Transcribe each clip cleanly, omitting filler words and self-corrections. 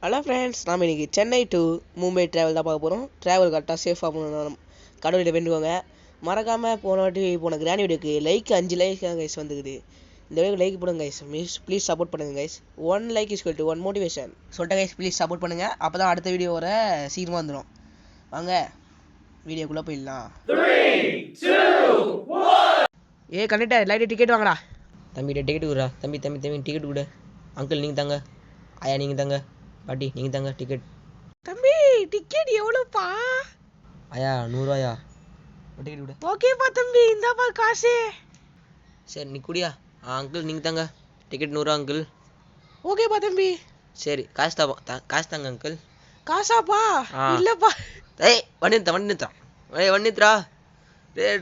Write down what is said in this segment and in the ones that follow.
Hello friends, நாம் இன்றைக்கி Chennai to Mumbai travel தான் பார்க்க போகிறோம். ட்ராவல் கரெக்டாக சேஃபாக போகணும், கடவுள்கிட்ட வேண்டுவாங்க. மறக்காமல் போன கிராண்ட் வீடியோக்கு 5 லைக் கைஸ் வந்துக்குது. இந்த வீடியோ லைக் போடுங்க கைஸ், ப்ளீஸ் சப்போர்ட் பண்ணுங்கள் guys. 1 like is equal to 1 motivation சொல்லிட்டு கைஸ், ப்ளீஸ் சப்போர்ட் பண்ணுங்கள். அப்போ தான் அடுத்த வீடியோ வர சீக்கிரமாக வந்துடும். வாங்க வீடியோக்குள்ளே போயிடலாம். 3, 2, 1. கண்டிப்பாக லைட்டு டிக்கெட் வாங்கடா. தம்பிகிட்ட டிக்கெட் கொடுறா. தம்பி டிக்கெட் கொடு. அங்கிள் நீங்கள் தாங்க, ஐயா நீங்கள் தாங்க, பாட்டி நீங்கள் தாங்க டிக்கெட். தம்பி டிக்கெட் எவ்வளோப்பா? ஐயா 100 ரூபாயா? டிக்கெட் கொடு. ஓகேப்பா தம்பி, இந்தாப்பா காசு. சரி நீ குடியா. அங்கிள் நீங்கள் தாங்க டிக்கெட் 100 ரூபா அங்கிள். ஓகேப்பா தம்பி. சரி காசு தாங்க அங்கிள். காசாப்பா? இல்லைப்பா. ஏய் வண்டி நிறுத்துறா.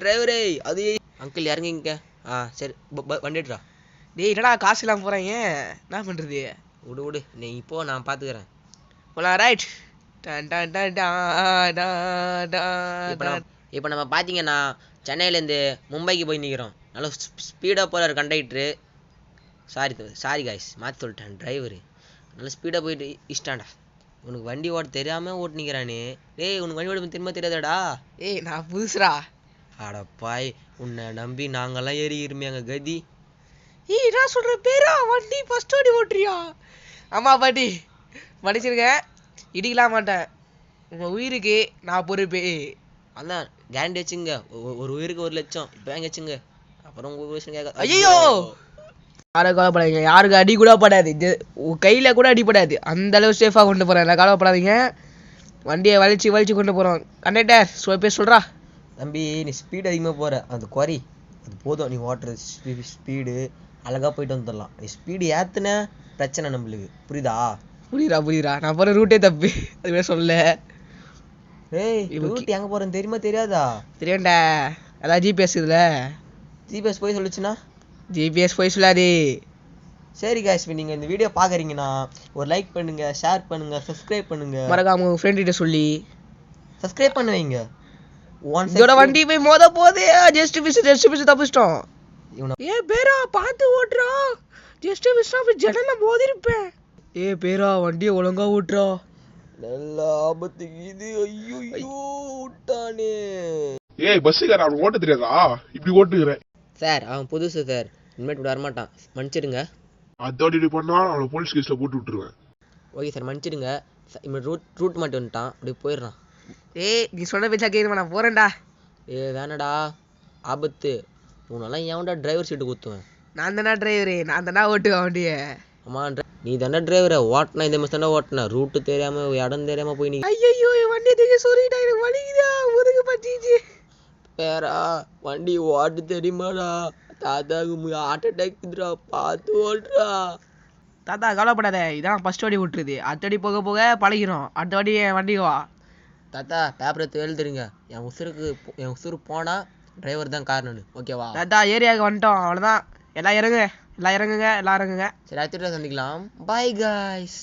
டிரைவரே அது அங்கிள் இறங்கிங்க. சரி வண்டி எடுறா. டேய் என்னடா காசு இல்லாமல் போகிறாங்க, என்ன பண்ணுறது? விடு நீ இப்போ நான் பார்த்துக்கிறேன். போலாம் ரைட். இப்போ நம்ம பார்த்தீங்கன்னா சென்னையிலேருந்து மும்பைக்கு போய் நிற்கிறோம். நல்லா ஸ்பீடாக போகிறார் கண்டக்டரு. சாரி காய்ஸ், மாற்றி சொல்லிட்டேன். டிரைவரு நல்லா ஸ்பீடாக போயிட்டு இஷ்டாண்டா. உனக்கு வண்டி ஓட்ட தெரியாமல் ஓட்டுனிக்கிறானே. டேய் உனக்கு வண்டி ஓட்ட திரும்ப தெரியாதாடா? ஏய் நான் புதுசுரா. அடப்பாய், உன்னை நம்பி நாங்கள்லாம் ஏறிக்கிறோமே எங்கள் கதி. ஏய் என்ன சொல்கிற பேரா? வண்டி ஃபஸ்ட் ஓடி ஓட்டுறியா? ஆமாம் பாட்டி, மன்னிச்சிருக்கேன், இடிக்கலாம் மாட்டேன். உங்கள் உயிருக்கு நான் பொறுப்பே. அதான் கேரண்டி வச்சுங்க. ஒரு உயிருக்கு 1 லட்சம் இப்போ வாங்கி வச்சுங்க. அப்புறம் உங்கள் விஷயம் கேட்க. ஐயோ யாரும் கவலைப்படாதீங்க, யாருக்கு அடி கூட படாது, கையில் கூட அடிப்படாது. அந்த அளவு சேஃபாக கொண்டு போகிறேன், எல்லாம் கவலைப்படாதீங்க. வண்டியை வலிச்சு கொண்டு போகிறோம். கண்டக்டர் பேர் சொல்கிறா. தம்பி நீ ஸ்பீடு அதிகமாக போகிற, அது குறை, அது போதும். நீ ஓட்டுற ஸ்பீடு அழகாக போயிட்டு வந்துடலாம். நீ ஸ்பீடு ஏற்றுன பிரச்சனை நம்மளுக்கு, புரியுதா? நான் போகிற ரூட்டே தப்பு, அதுவே சொல்ல. ஏய் ரூட் எங்கே போகிறேன்னு தெரியுமா தெரியாதா? தெரியும்டா, அதான் ஜிபிஎஸ் இதில். ஜிபிஎஸ் போய் சொல்லிச்சுன்னா? ஜிபிஎஸ் போய் சொல்லாது. சரி காய்ஸ், நீங்கள் இந்த வீடியோ பார்க்குறீங்கன்னா ஒரு லைக் பண்ணுங்கள், ஷேர் பண்ணுங்கள், சப்ஸ்கிரைப் பண்ணுங்கள். மறக்காம உங்கள் ஃப்ரெண்ட்கிட்ட சொல்லி சப்ஸ்கிரைப் பண்ணுவீங்க. இதோட வண்டி போய் மோத போதே. ஜஸ்ட் மிஸ் தப்பிச்சிட்டோம். பேரா பார்த்து ஓட்டுறா. Just miss ஜனல மோதிருப்பேன். பேரா வண்டியை ஒழுங்கா ஓட்டுறா. நல்ல ஆபத்து இது. ஐயோ விட்டானே. பஸ்ஸுக்கார அவன் ஓட்ட தெரியாதா? இப்படி ஓட்டுக்கிறேன் சார். அவன் புதுசு சார், இனிமேட்டு வரமாட்டான், மன்னிச்சிடுங்க. அதான் இப்படி பண்ணா அவனை போலீஸ் கேஸ்ல போட்டு விட்டுருவேன். ஓகே சார், மன்னிச்சிடுங்க. ரூட் மட்டும் வந்துட்டான், அப்படி போயிடுறான். நீ சொன்ன பேச்சா கேட்க, நான் போறேன்டா. வேணாடா, ஆபத்து. உன்னெல்லாம் ஏன்டா டிரைவர் சீட்டு குத்துவேன்? நான் தானே டிரைவரு, நான் தானே ஓட்டுவேன் வண்டியை. ஆமா நீ தானே டிரைவரை ஓட்டினா, இந்த மாதிரி தானே ஓட்டின. ரூட்டு தெரியாம இடம் தெரியாம போய் நீ. ஐயோ வண்டி தூக்கி சொல்லிட்டா, எனக்கு வலிக்குதா, முதுகு பச்சிச்சு. பேரா வண்டி ஓட்டு தெரியுமாடா? தாத்தாவுக்கு ஹார்ட் அட்டாக், பார்த்து ஓட்டுறா. தாத்தா கவலைப்படாத, இதான் ஃபர்ஸ்ட் வாடி விட்டுருது. அடுத்த வாடி போக போக பழகிறோம். அடுத்த வாடி வண்டிக்கு வா. தாத்தா பேப்பரை எழுதுறீங்க. என் உசுறு போனா டிரைவர் தான் காரணம், ஓகேவா? தாத்தா ஏரியாவுக்கு வந்துட்டோம், அவ்வளோதான். எல்லாம் இறங்குங்க. சரி அடுத்த சந்திக்கலாம். By guys.